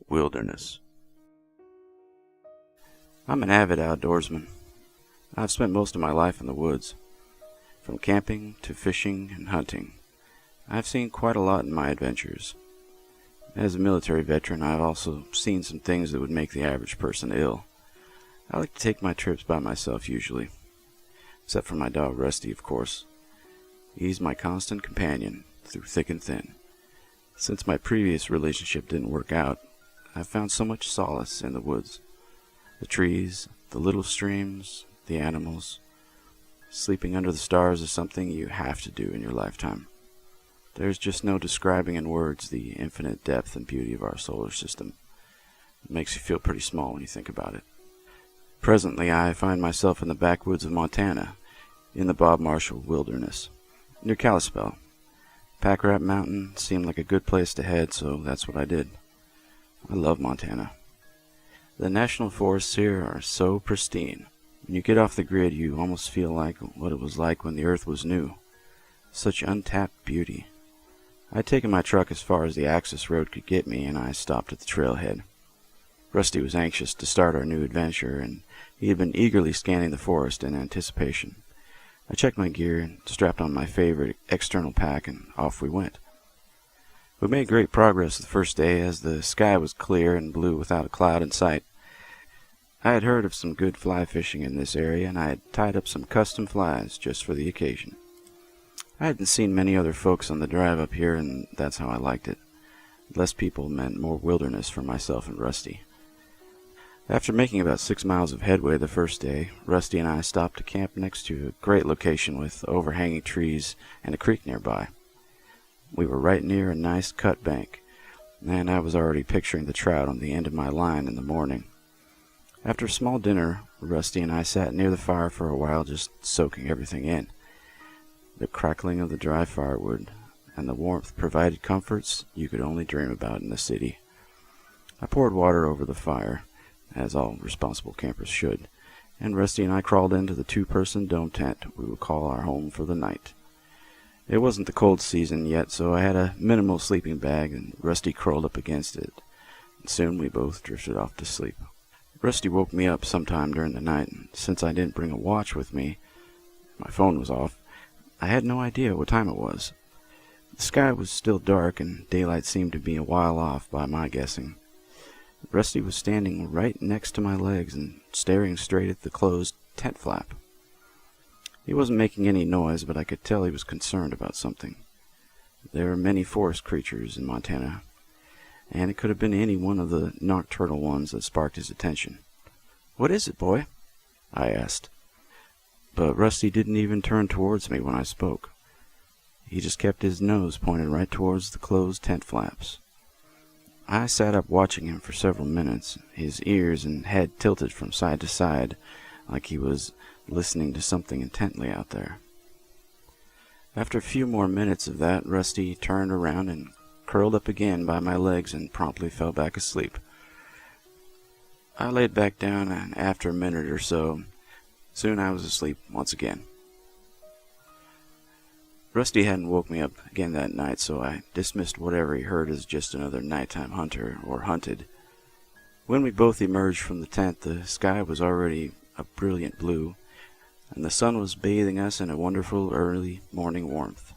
Wilderness. I'm an avid outdoorsman. I've spent most of my life in the woods. From camping to fishing and hunting, I've seen quite a lot in my adventures. As a military veteran, I've also seen some things that would make the average person ill. I like to take my trips by myself usually, except for my dog Rusty, of course. He's my constant companion through thick and thin. Since my previous relationship didn't work out, I've found so much solace in the woods. The trees, the little streams, the animals. Sleeping under the stars is something you have to do in your lifetime. There's just no describing in words the infinite depth and beauty of our solar system. It makes you feel pretty small when you think about it. Presently, I find myself in the backwoods of Montana, in the Bob Marshall Wilderness, near Kalispell. Pack Rat Mountain seemed like a good place to head, so that's what I did. I love Montana. The national forests here are so pristine. When you get off the grid, you almost feel like what it was like when the earth was new. Such untapped beauty. I'd taken my truck as far as the access road could get me, and I stopped at the trailhead. Rusty was anxious to start our new adventure, and he had been eagerly scanning the forest in anticipation. I checked my gear and strapped on my favorite external pack, and off we went. We made great progress the first day, as the sky was clear and blue without a cloud in sight. I had heard of some good fly fishing in this area, and I had tied up some custom flies just for the occasion. I hadn't seen many other folks on the drive up here, and that's how I liked it. Less people meant more wilderness for myself and Rusty. After making about 6 miles of headway the first day, Rusty and I stopped to camp next to a great location with overhanging trees and a creek nearby. We were right near a nice cut bank, and I was already picturing the trout on the end of my line in the morning. After a small dinner, Rusty and I sat near the fire for a while, just soaking everything in. The crackling of the dry firewood and the warmth provided comforts you could only dream about in the city. I poured water over the fire, as all responsible campers should, and Rusty and I crawled into the 2-person dome tent we would call our home for the night. It wasn't the cold season yet, so I had a minimal sleeping bag, and Rusty curled up against it, and soon we both drifted off to sleep. Rusty woke me up sometime during the night, and since I didn't bring a watch with me, my phone was off, I had no idea what time it was. The sky was still dark, and daylight seemed to be a while off by my guessing. Rusty was standing right next to my legs and staring straight at the closed tent flap. He wasn't making any noise, but I could tell he was concerned about something. There are many forest creatures in Montana, and it could have been any one of the nocturnal ones that sparked his attention. "What is it, boy?" I asked. But Rusty didn't even turn towards me when I spoke. He just kept his nose pointed right towards the closed tent flaps. I sat up watching him for several minutes, his ears and head tilted from side to side, like he was listening to something intently out there. After a few more minutes of that, Rusty turned around and curled up again by my legs and promptly fell back asleep. I laid back down, and after a minute or so, soon I was asleep once again. Rusty hadn't woke me up again that night, so I dismissed whatever he heard as just another nighttime hunter or hunted. When we both emerged from the tent, the sky was already a brilliant blue, and the sun was bathing us in a wonderful early morning warmth.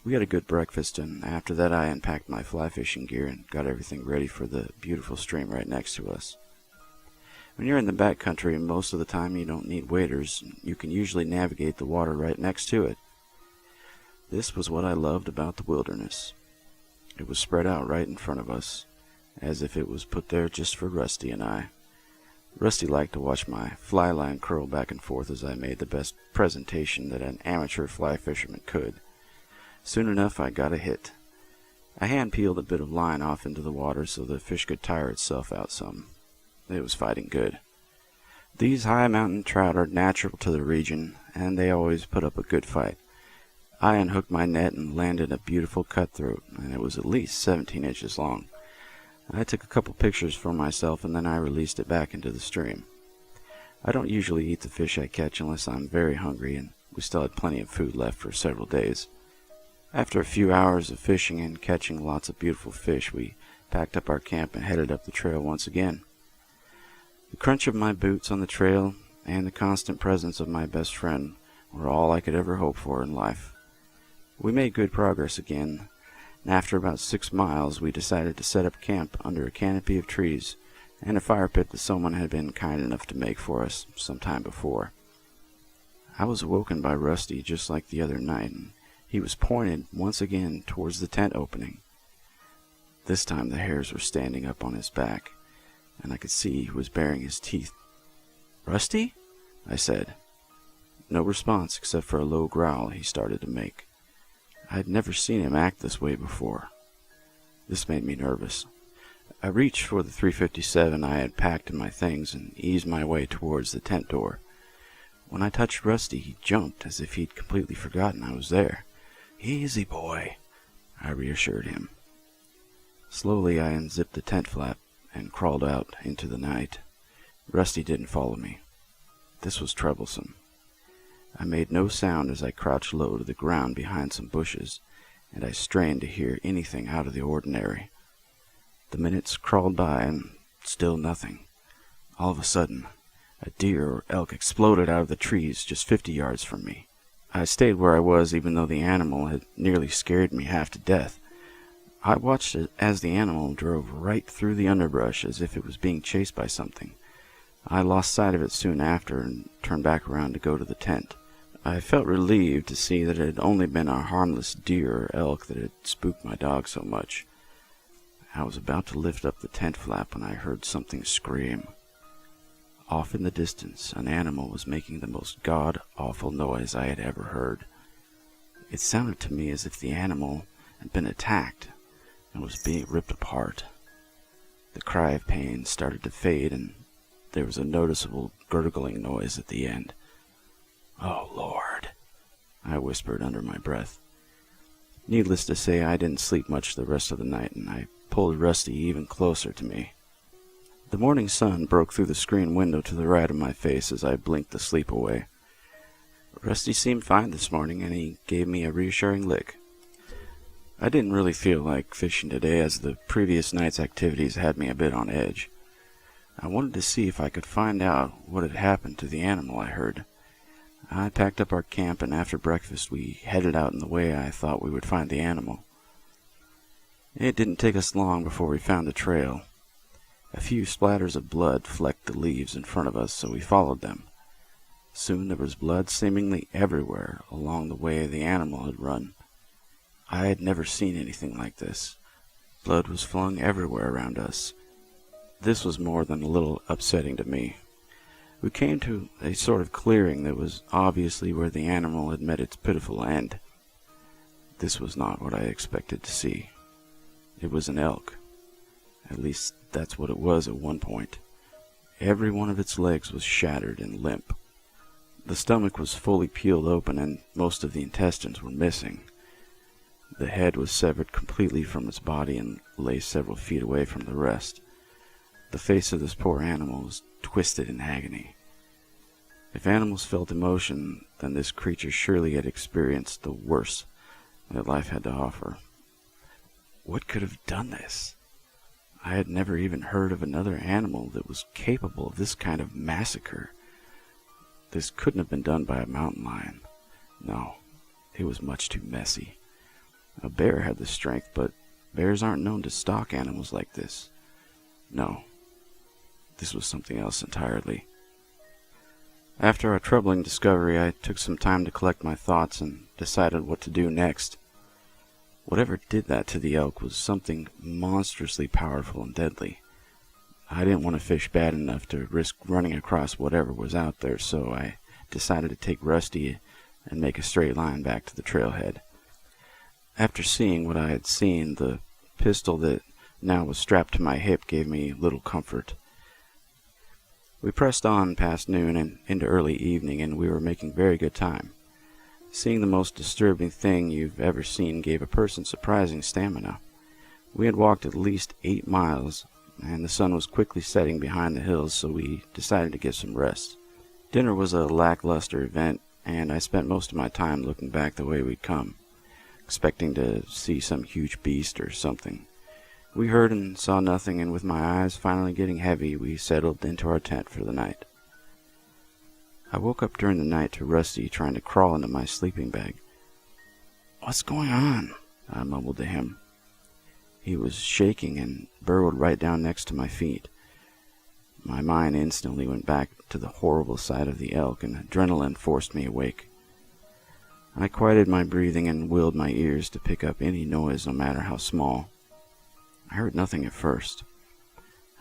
We had a good breakfast, and after that I unpacked my fly fishing gear and got everything ready for the beautiful stream right next to us. When you're in the back country, most of the time you don't need waders. You can usually navigate the water right next to it. This was what I loved about the wilderness. It was spread out right in front of us, as if it was put there just for Rusty and I. Rusty liked to watch my fly line curl back and forth as I made the best presentation that an amateur fly fisherman could. Soon enough I got a hit. I hand-peeled a bit of line off into the water so the fish could tire itself out some. It was fighting good. These high mountain trout are natural to the region, and they always put up a good fight. I unhooked my net and landed a beautiful cutthroat, and it was at least 17 inches long. I took a couple pictures for myself, and then I released it back into the stream. I don't usually eat the fish I catch unless I'm very hungry, and we still had plenty of food left for several days. After a few hours of fishing and catching lots of beautiful fish, we packed up our camp and headed up the trail once again. The crunch of my boots on the trail and the constant presence of my best friend were all I could ever hope for in life. We made good progress again, and after about 6 miles we decided to set up camp under a canopy of trees and a fire pit that someone had been kind enough to make for us some time before. I was awoken by Rusty just like the other night, and he was pointed once again towards the tent opening. This time the hairs were standing up on his back, and I could see he was baring his teeth. "Rusty?" I said. No response except for a low growl he started to make. I had never seen him act this way before. This made me nervous. I reached for the .357 I had packed in my things and eased my way towards the tent door. When I touched Rusty, he jumped as if he'd completely forgotten I was there. "Easy, boy," I reassured him. Slowly I unzipped the tent flap and crawled out into the night. Rusty didn't follow me. This was troublesome. I made no sound as I crouched low to the ground behind some bushes, and I strained to hear anything out of the ordinary. The minutes crawled by, and still nothing. All of a sudden, a deer or elk exploded out of the trees just 50 yards from me. I stayed where I was even though the animal had nearly scared me half to death. I watched it as the animal drove right through the underbrush as if it was being chased by something. I lost sight of it soon after and turned back around to go to the tent. I felt relieved to see that it had only been a harmless deer or elk that had spooked my dog so much. I was about to lift up the tent flap when I heard something scream. Off in the distance, an animal was making the most god-awful noise I had ever heard. It sounded to me as if the animal had been attacked and was being ripped apart. The cry of pain started to fade, and there was a noticeable gurgling noise at the end. "Oh, Lord," I whispered under my breath. Needless to say, I didn't sleep much the rest of the night, and I pulled Rusty even closer to me. The morning sun broke through the screen window to the right of my face as I blinked the sleep away. Rusty seemed fine this morning, and he gave me a reassuring lick. I didn't really feel like fishing today, as the previous night's activities had me a bit on edge. I wanted to see if I could find out what had happened to the animal I heard. I packed up our camp, and after breakfast we headed out in the way I thought we would find the animal. It didn't take us long before we found the trail. A few splatters of blood flecked the leaves in front of us, so we followed them. Soon there was blood seemingly everywhere along the way the animal had run. I had never seen anything like this. Blood was flung everywhere around us. This was more than a little upsetting to me. We came to a sort of clearing that was obviously where the animal had met its pitiful end. This was not what I expected to see. It was an elk. At least that's what it was at one point. Every one of its legs was shattered and limp. The stomach was fully peeled open, and most of the intestines were missing. The head was severed completely from its body and lay several feet away from the rest. The face of this poor animal was twisted in agony. If animals felt emotion, then this creature surely had experienced the worst that life had to offer. What could have done this? I had never even heard of another animal that was capable of this kind of massacre. This couldn't have been done by a mountain lion. No, it was much too messy. A bear had the strength, but bears aren't known to stalk animals like this. No, this was something else entirely. After our troubling discovery, I took some time to collect my thoughts and decided what to do next. Whatever did that to the elk was something monstrously powerful and deadly. I didn't want to fish bad enough to risk running across whatever was out there, so I decided to take Rusty and make a straight line back to the trailhead. After seeing what I had seen, the pistol that now was strapped to my hip gave me little comfort. We pressed on past noon and into early evening, and we were making very good time. Seeing the most disturbing thing you've ever seen gave a person surprising stamina. We had walked at least 8 miles, and the sun was quickly setting behind the hills, so we decided to get some rest. Dinner was a lackluster event, and I spent most of my time looking back the way we'd come, expecting to see some huge beast or something. We heard and saw nothing, and with my eyes finally getting heavy, we settled into our tent for the night. I woke up during the night to Rusty trying to crawl into my sleeping bag. "What's going on?" I mumbled to him. He was shaking and burrowed right down next to my feet. My mind instantly went back to the horrible sight of the elk, and adrenaline forced me awake. I quieted my breathing and willed my ears to pick up any noise, no matter how small. I heard nothing at first.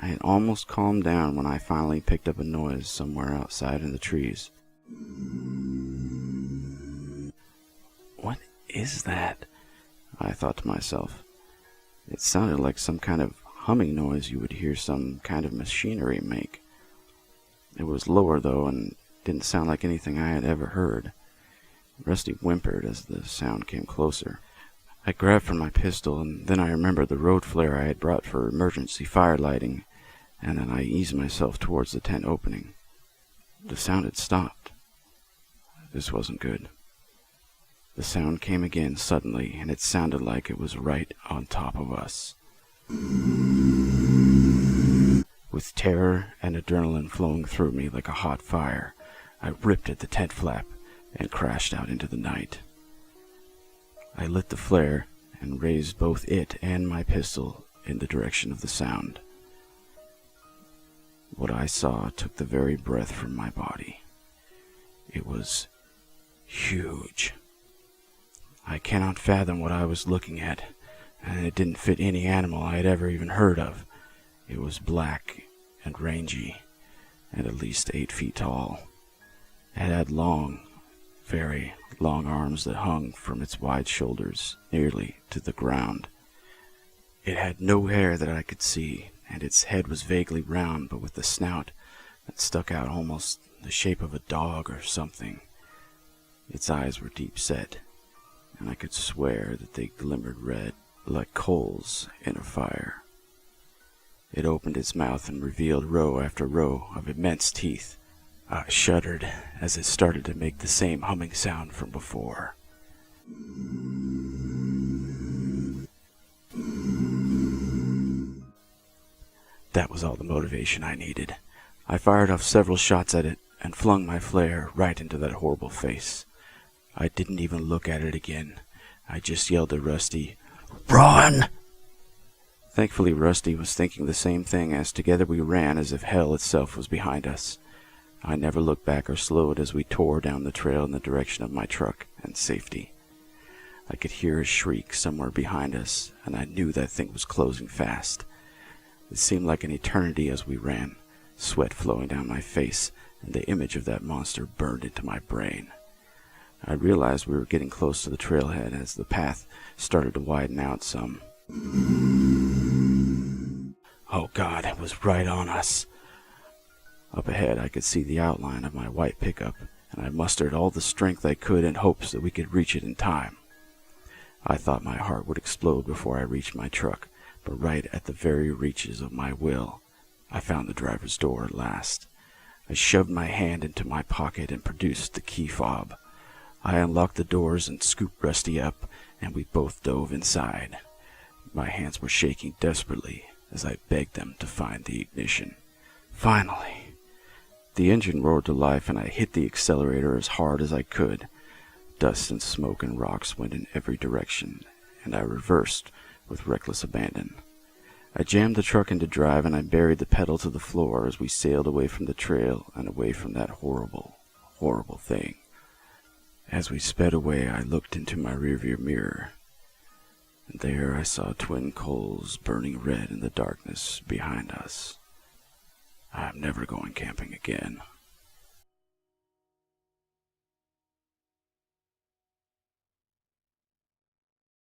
I had almost calmed down when I finally picked up a noise somewhere outside in the trees. "What is that?" I thought to myself. It sounded like some kind of humming noise you would hear some kind of machinery make. It was lower, though, and didn't sound like anything I had ever heard. Rusty whimpered as the sound came closer. I grabbed for my pistol, and then I remembered the road flare I had brought for emergency fire lighting, and then I eased myself towards the tent opening. The sound had stopped. This wasn't good. The sound came again suddenly, and it sounded like it was right on top of us. With terror and adrenaline flowing through me like a hot fire, I ripped at the tent flap and crashed out into the night. I lit the flare and raised both it and my pistol in the direction of the sound. What I saw took the very breath from my body. It was huge. I cannot fathom what I was looking at, and it didn't fit any animal I had ever even heard of. It was black and rangy, and at least 8 feet tall. It had long, very long arms that hung from its wide shoulders nearly to the ground. It had no hair that I could see, and its head was vaguely round, but with a snout that stuck out almost the shape of a dog or something. Its eyes were deep set, and I could swear that they glimmered red like coals in a fire. It opened its mouth and revealed row after row of immense teeth. I shuddered as it started to make the same humming sound from before. That was all the motivation I needed. I fired off several shots at it and flung my flare right into that horrible face. I didn't even look at it again. I just yelled to Rusty, "Run!" Thankfully, Rusty was thinking the same thing, as together we ran as if hell itself was behind us. I never looked back or slowed as we tore down the trail in the direction of my truck and safety. I could hear a shriek somewhere behind us, and I knew that thing was closing fast. It seemed like an eternity as we ran, sweat flowing down my face, and the image of that monster burned into my brain. I realized we were getting close to the trailhead as the path started to widen out some. Oh God, it was right on us. Up ahead, I could see the outline of my white pickup, and I mustered all the strength I could in hopes that we could reach it in time. I thought my heart would explode before I reached my truck, but right at the very reaches of my will, I found the driver's door at last. I shoved my hand into my pocket and produced the key fob. I unlocked the doors and scooped Rusty up, and we both dove inside. My hands were shaking desperately as I begged them to find the ignition. Finally, the engine roared to life, and I hit the accelerator as hard as I could. Dust and smoke and rocks went in every direction, and I reversed with reckless abandon. I jammed the truck into drive, and I buried the pedal to the floor as we sailed away from the trail and away from that horrible, horrible thing. As we sped away, I looked into my rearview mirror, and there I saw twin coals burning red in the darkness behind us. I'm never going camping again.